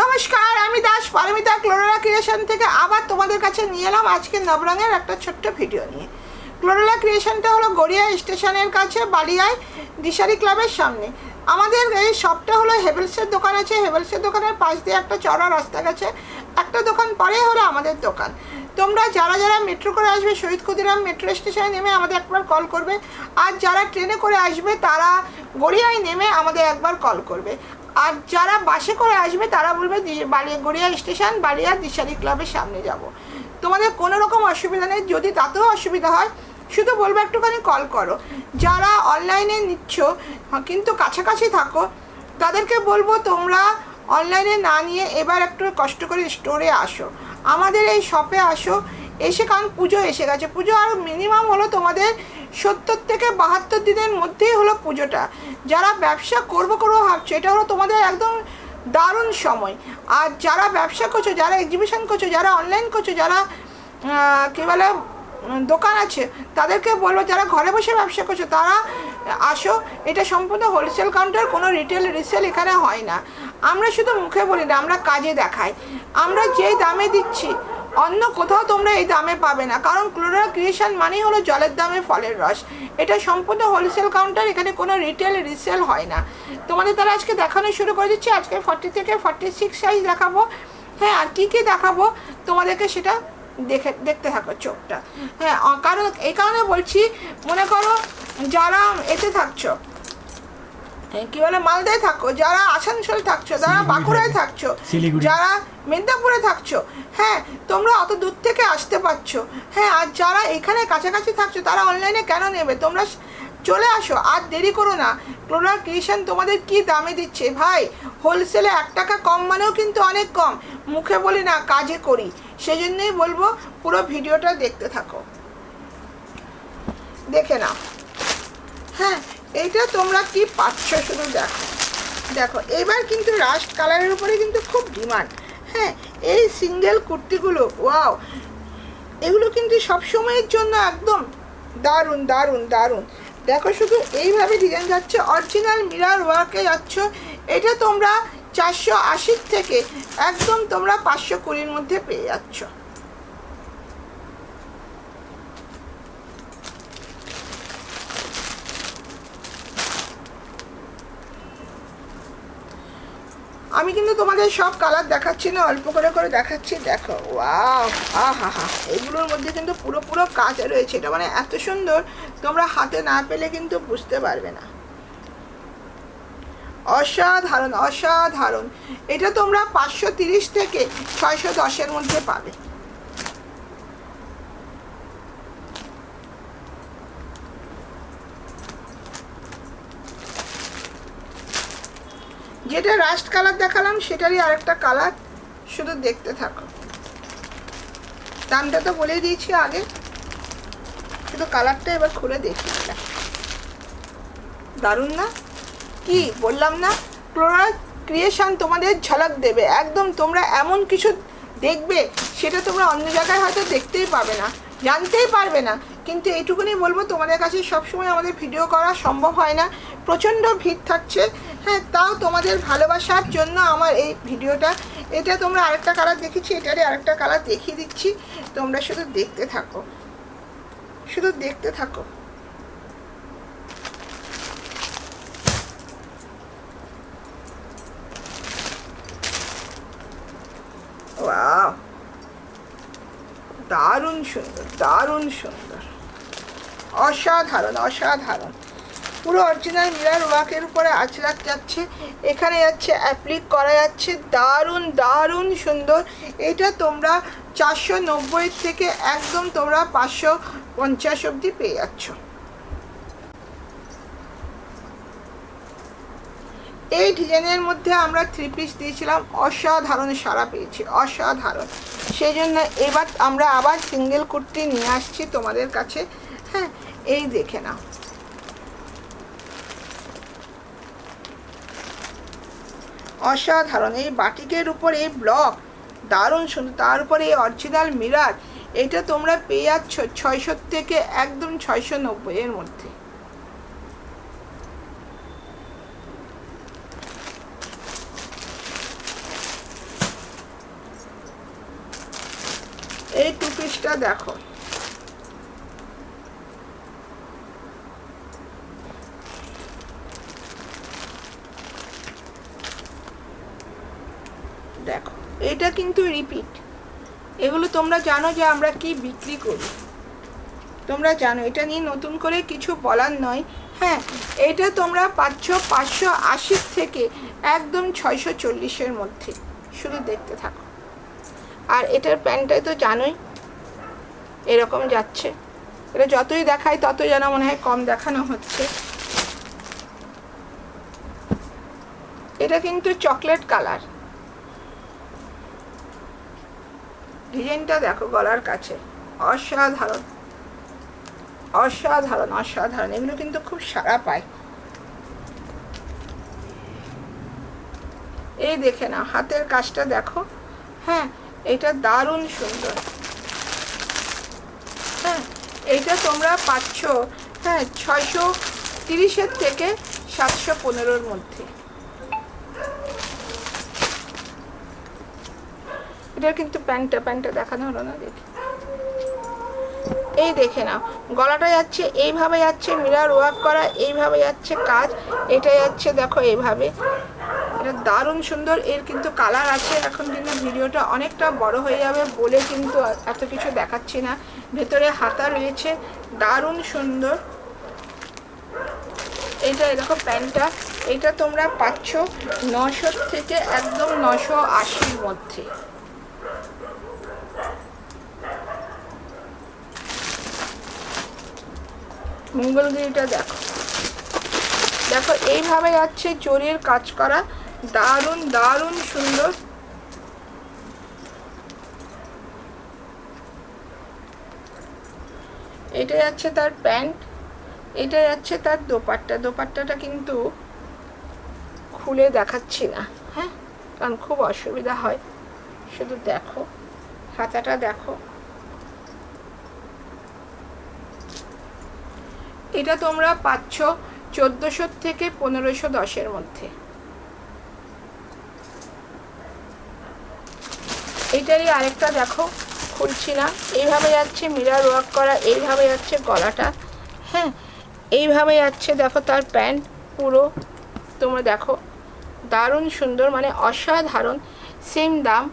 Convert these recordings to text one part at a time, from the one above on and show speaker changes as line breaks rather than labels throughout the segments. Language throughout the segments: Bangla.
নমস্কার, আমি দাস পারমিতা ক্লোরোলা ক্রিয়েশন থেকে আবার তোমাদের কাছে নিয়ে এলাম আজকে নবরঙের একটা ছোট্ট ভিডিও নিয়ে। ক্লোরোলা ক্রিয়েশনটা হলো গড়িয়া স্টেশনের কাছে বালিয়ায় দিশারি ক্লাবের সামনে। আমাদের এই শপটা হলো হেভেলসের দোকান আছে, হেভেলসের দোকানের পাশ দিয়ে একটা চড়া রাস্তা গেছে, একটা দোকান পরে হলো আমাদের দোকান। তোমরা যারা যারা মেট্রো করে আসবে শহীদ ক্ষুদিরাম মেট্রো স্টেশনে নেমে আমাদের একবার কল করবে, আর যারা ট্রেনে করে আসবে তারা গড়িয়ায় নেমে আমাদের একবার কল করবে, আর যারা বাসে করে আসবে তারা বলবে গড়িয়া স্টেশন বালিয়া দিশারি ক্লাবের সামনে যাব। তোমাদের কোনো রকম অসুবিধা নেই, যদি তাতেও অসুবিধা হয় শুধু বলবো একটুখানি কল করো। যারা অনলাইনে নিচ্ছ কিন্তু কাছাকাছি থাকো তাদেরকে বলবো তোমরা অনলাইনে না নিয়ে এবার একটু কষ্ট করে স্টোরে আসো, আমাদের এই শপে আসো। এসে কারণ পুজো এসে গেছে, পুজো আর মিনিমাম হলো তোমাদের 70 থেকে 72 দিনের মধ্যেই হলো পুজোটা। যারা ব্যবসা করবো ভাবছো এটা হলো তোমাদের একদম দারুণ সময়। আর যারা ব্যবসা করছো, যারা এক্সিবিশন করছো, যারা অনলাইন করছো, যারা কী বলে দোকান আছে তাদেরকে বলবো যারা ঘরে বসে ব্যবসা করছো তারা আসো। এটা সম্পূর্ণ হোলসেল কাউন্টার, কোনো রিটেল রিসেল এখানে হয় না। আমরা শুধু মুখে বলি না, আমরা কাজে দেখাই। আমরা যেই দামে দিচ্ছি অন্য কোথাও তোমরা এই দামে পাবে না, কারণ ক্লোরোলা ক্রিয়েশন মানেই হলো জলের দামে ফলের রস। এটা সম্পূর্ণ হোলসেল কাউন্টার, এখানে কোনো রিটেল রিসেল হয় না। তোমাদের তারা আজকে দেখানো শুরু করে দিচ্ছি। আজকে 40 থেকে 46 সাইজ দেখাবো। হ্যাঁ, আর কী কী দেখাবো তোমাদেরকে সেটা দেখতে থাকো চোখটা। হ্যাঁ, কারণ এই কারণে বলছি, মনে করো যারা এতে থাকছো কী বলে মালদায় থাকো, যারা আসানসোল থাকছো, যারা বাঁকুড়ায় থাকছো, যারা মেদিনীপুরে থাকছো, হ্যাঁ তোমরা অত দূর থেকে আসতে পারছো। হ্যাঁ, আর যারা এখানে কাছাকাছি থাকছো তারা অনলাইনে কেন নেবে, তোমরা চলে আসো, আর দেরি করো না। ক্লোরোলা ক্রিয়েশন তোমাদের কি দামে দিচ্ছে ভাই, হোলসেলে 1 টাকা কম মানেও কিন্তু অনেক কম। মুখে বলি না, কাজে করি, সেজন্যই বলবো পুরো ভিডিওটা দেখতে থাকো, দেখে নাও। হ্যাঁ, এইটা তোমরা কি পাচ্ছ শুধু দেখো। দেখো এবার কিন্তু রাস্ট কালারের উপরে কিন্তু খুব ডিমান্ড। হ্যাঁ, এই সিঙ্গেল কুর্তিগুলো ওয়াও, এগুলো কিন্তু সবসময়ের জন্য একদম দারুণ দারুণ দারুণ। দেখো শুধু এইভাবে ডিজাইন যাচ্ছে, অরিজিনাল মিরার ওয়ার্কে যাচ্ছ। এটা তোমরা 480 থেকে একদম তোমরা 520-র মধ্যে পেয়ে যাচ্ছ। আমি কিন্তু তোমাদের সব কালার দেখাচ্ছি না, অল্প করে করে দেখাচ্ছি। দেখো ওয়াও, হা এগুলোর মধ্যে কিন্তু পুরো কাজ রয়েছে। এটা মানে এত সুন্দর, তোমরা হাতে না পেলে কিন্তু বুঝতে পারবে না। অসাধারণ অসাধারণ। এটা তোমরা 530 থেকে 610-এর মধ্যে পাবে। যেটা রাস্ট কালার দেখালাম সেটারই আরেকটা কালার, শুধু দেখতে থাকো। দামটা তো বলে দিয়েছি আগে, শুধু কালারটা এবার খুলে দেখি। দারুণ না, কি বললাম না, ক্লোরোলা ক্রিয়েশন তোমাদের ঝলক দেবে একদম। তোমরা এমন কিছু দেখবে সেটা তোমরা অন্য জায়গায় হয়তো দেখতেই পাবে না, জানতেই পারবে না। কিন্তু এইটুকুনি বলবো, তোমাদের কাছে সবসময় আমাদের ভিডিও করা সম্ভব হয় না, প্রচণ্ড ভিড় থাকছে। হ্যাঁ, তাও তোমাদের ভালোবাসার জন্য আমার এই ভিডিওটা। এটা তোমরা আরেকটা কালার দেখেছি, এটারই আরেকটা কালার দেখিয়ে দিচ্ছি, তোমরা শুধু দেখতে থাকো, শুধু দেখতে থাকো। ওয়াও, দারুণ সুন্দর দারুণ সুন্দর, অসাধারণ অসাধারণ। পুরো অরিজিনাল মিরার ওয়ার্কের উপরে আঁচড়াক যাচ্ছে, এখানে যাচ্ছে অ্যাপ্লিক করা যাচ্ছে, দারুণ দারুণ সুন্দর। এটা তোমরা 490 থেকে একদম তোমরা 550 অবধি পেয়ে যাচ্ছ। এই ডিজাইনের মধ্যে আমরা 3 পিস দিয়েছিলাম, অসাধারণ সাড়া পেয়েছি, অসাধারণ। সেই জন্য এবার আমরা আবার সিঙ্গেল কুর্তি নিয়ে আসছি তোমাদের কাছে। হ্যাঁ, এই দেখে নাও, অসাধারণ। এই বাটিকের উপর এই ব্লক দারুণ সুন্দর, তার উপরে এই অরিজিনাল মিরার। এটা তোমরা পেয়ে যাচ্ছ 600 থেকে একদম 690-এর মধ্যে। এই টু পিসটা দেখো, দেখো এটা কিন্তু রিপিট। এগুলো তোমরা জানো যে আমরা কি বিক্রি করি, তোমরা জানো, এটা নিয়ে নতুন করে কিছু বলার নয়। হ্যাঁ, এটা তোমরা পাচ্ছ 580 থেকে একদম 640-এর মধ্যে, শুধু দেখতে থাকো। আর এটার প্যান্টটাই তো জানোই এরকম যাচ্ছে, এটা যতই দেখায় ততই যেন মনে হয় কম দেখানো হচ্ছে। এটা কিন্তু চকলেট কালার, ডিজাইনটা দেখো গলার কাছে, অসাধারণ অসাধারণ অসাধারণ। এগুলো কিন্তু খুব সাড়া পায়। এই দেখে না হাতের কাজটা দেখো। হ্যাঁ, এটা দারুণ সুন্দর। হ্যাঁ, এইটা তোমরা পাচ্ছ হ্যাঁ 630-এর থেকে 715-এর মধ্যে। এটা কিন্তু প্যান্টটা দেখানো হলো না, দেখি। এই দেখে না গলাটা যাচ্ছে এইভাবে, যাচ্ছে মিরর ওয়ার্ক করা, এইভাবে যাচ্ছে কাজ, এটা যাচ্ছে দেখো এইভাবে। এটা দারুণ সুন্দর। এর কিন্তু কালার আছে। এখন কিন্তু ভিডিওটা অনেকটা বড় হয়ে যাবে বলে কিন্তু এত কিছু দেখাচ্ছি না। ভেতরে হাতা রয়েছে, দারুণ সুন্দর। এইটা দেখো প্যান্টটা, এটা তোমরা পাচ্ছ 900 থেকে একদম 980-র মধ্যে। মঙ্গলগিরিটা দেখো, দেখো এইভাবে যাচ্ছে জরির কাজ করা, দারুণ দারুণ সুন্দর। এটা যাচ্ছে তার প্যান্ট, এটা যাচ্ছে তার দোপাট্টা। দোপাট্টাটা কিন্তু খুলে দেখাচ্ছি না, হ্যাঁ, কারণ খুব অসুবিধা হয়। শুধু দেখো হাতাটা দেখো। এটা তোমরা পাচ্ছ 1400 থেকে 1510-এর মধ্যে। এইটারই আরেকটা দেখো, খুলছি না, এইভাবে যাচ্ছে মিরর ওয়ার্ক করা, এইভাবে যাচ্ছে গলাটা। হ্যাঁ, এইভাবে যাচ্ছে দেখো তার প্যান্ট পুরো। তোমরা দেখো দারুণ সুন্দর, মানে অসাধারণ। সেম দাম,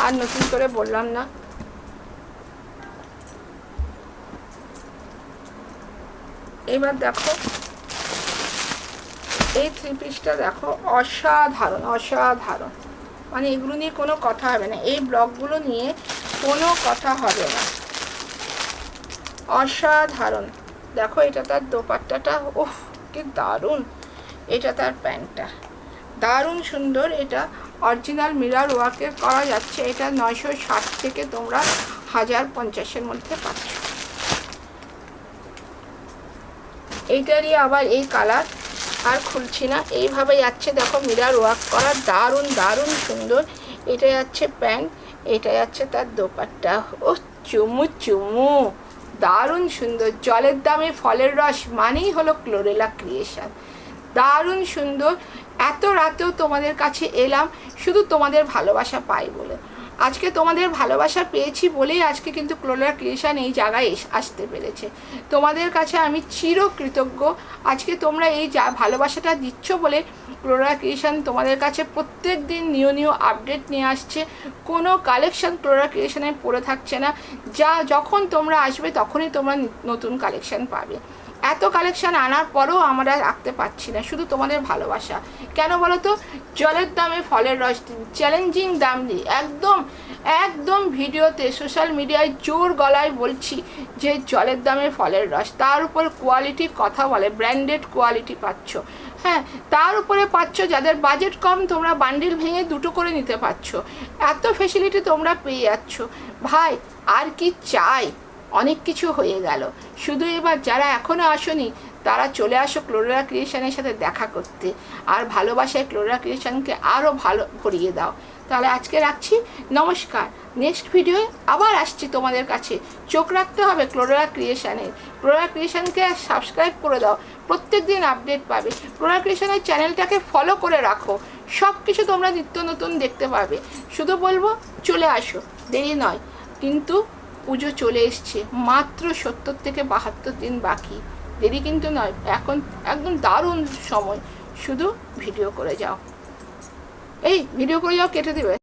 আর নতুন করে বললাম না। এবার দেখো এই থ্রি পিসটা দেখো, অসাধারণ অসাধারণ। মানে এগুলো নিয়ে কোনো কথা হবে না, এই ব্লগগুলো নিয়ে কোনো কথা হবে না। অসাধারণ। দেখো এটা তার দোপাট্টাটা, ওহ কি দারুণ। এটা তার প্যান্টটা, দারুণ সুন্দর। এটা অরিজিনাল মিরর ওয়ার্কের করা যাচ্ছে। এটা 960 থেকে তোমরা 1050-এর মধ্যে পাচ্ছ। এইটারই আবার এই কালার, আর খুলছি না, এইভাবে যাচ্ছে দেখো মিরর ওয়ার্ক করা, দারুণ দারুণ সুন্দর। এটা যাচ্ছে প্যান্ট, এটা যাচ্ছে তার দোপাট্টা। ও চুমু চুমু, দারুণ সুন্দর। জলের দামে ফলের রস মানেই হলো ক্লোরেলা ক্রিয়েশন। দারুণ সুন্দর। এত রাতেও তোমাদের কাছে এলাম শুধু তোমাদের ভালোবাসা পাই বলে। আজকে তোমাদের ভালোবাসা পেয়েছি বলেই আজকে কিন্তু ক্লোরেলা ক্রিয়েশন এই জায়গায় আসতে পেরেছে। তোমাদের কাছে আমি চিরকৃতজ্ঞ। আজকে তোমরা এই ভালোবাসাটা দিচ্ছ বলে ক্লোরেলা ক্রিয়েশন তোমাদের কাছে প্রত্যেক দিন নিউ আপডেট নিয়ে আসছে। কোনো কালেকশন ক্লোরেলা ক্রিয়েশনে পড়ে থাকছে না। যখন তোমরা আসবে তখনই তোমরা নতুন কালেকশন পাবে। এত কালেকশন আনার পরেও আমরা রাখতে পারছি না, শুধু তোমাদের ভালোবাসা। কেন বলো তো? জলের দামে ফলের রস, চ্যালেঞ্জিং দাম দিয়ে একদম একদম ভিডিওতে সোশ্যাল মিডিয়ায় জোর গলায় বলছি যে জলের দামে ফলের রস, তার উপর কোয়ালিটি কথা বলে, ব্র্যান্ডেড কোয়ালিটি পাচ্ছ। হ্যাঁ, তার উপরে পাচ্ছ যাদের বাজেট কম, তোমরা বান্ডিল ভেঙে দুটো করে নিতে পারছো। এত ফেসিলিটি তোমরা পেয়ে যাচ্ছ। ভাই আর কি চাই? অনেক কিছু হয়ে গেল। শুধু এবার যারা এখনও আসোনি তারা চলে আসো ক্লোরেলা ক্রিয়েশনের সাথে দেখা করতে, আর ভালোবাসায় ক্লোরেলা ক্রিয়েশনকে আরও ভালো ভরিয়ে দাও। তাহলে আজকে রাখছি, নমস্কার। নেক্সট ভিডিওয়ে আবার আসছি তোমাদের কাছে। চোখ রাখতে হবে ক্লোরেলা ক্রিয়েশনের। ক্লোরেলা ক্রিয়েশনকে সাবস্ক্রাইব করে দাও, প্রত্যেক দিন আপডেট পাবে। ক্লোরেলা ক্রিয়েশনের চ্যানেলটাকে ফলো করে রাখো, সব কিছু তোমরা নিত্য নতুন দেখতে পাবে। শুধু বলবো চলে আসো, দেরি নয়। কিন্তু পুজো চলে এসছে, মাত্র 70 থেকে 72 দিন বাকি, দেরি কিন্তু নয়, এখন একদম দারুণ সময়, শুধু ভিডিও করে যাও, এই ভিডিও করে যাও, কেটে দেবে।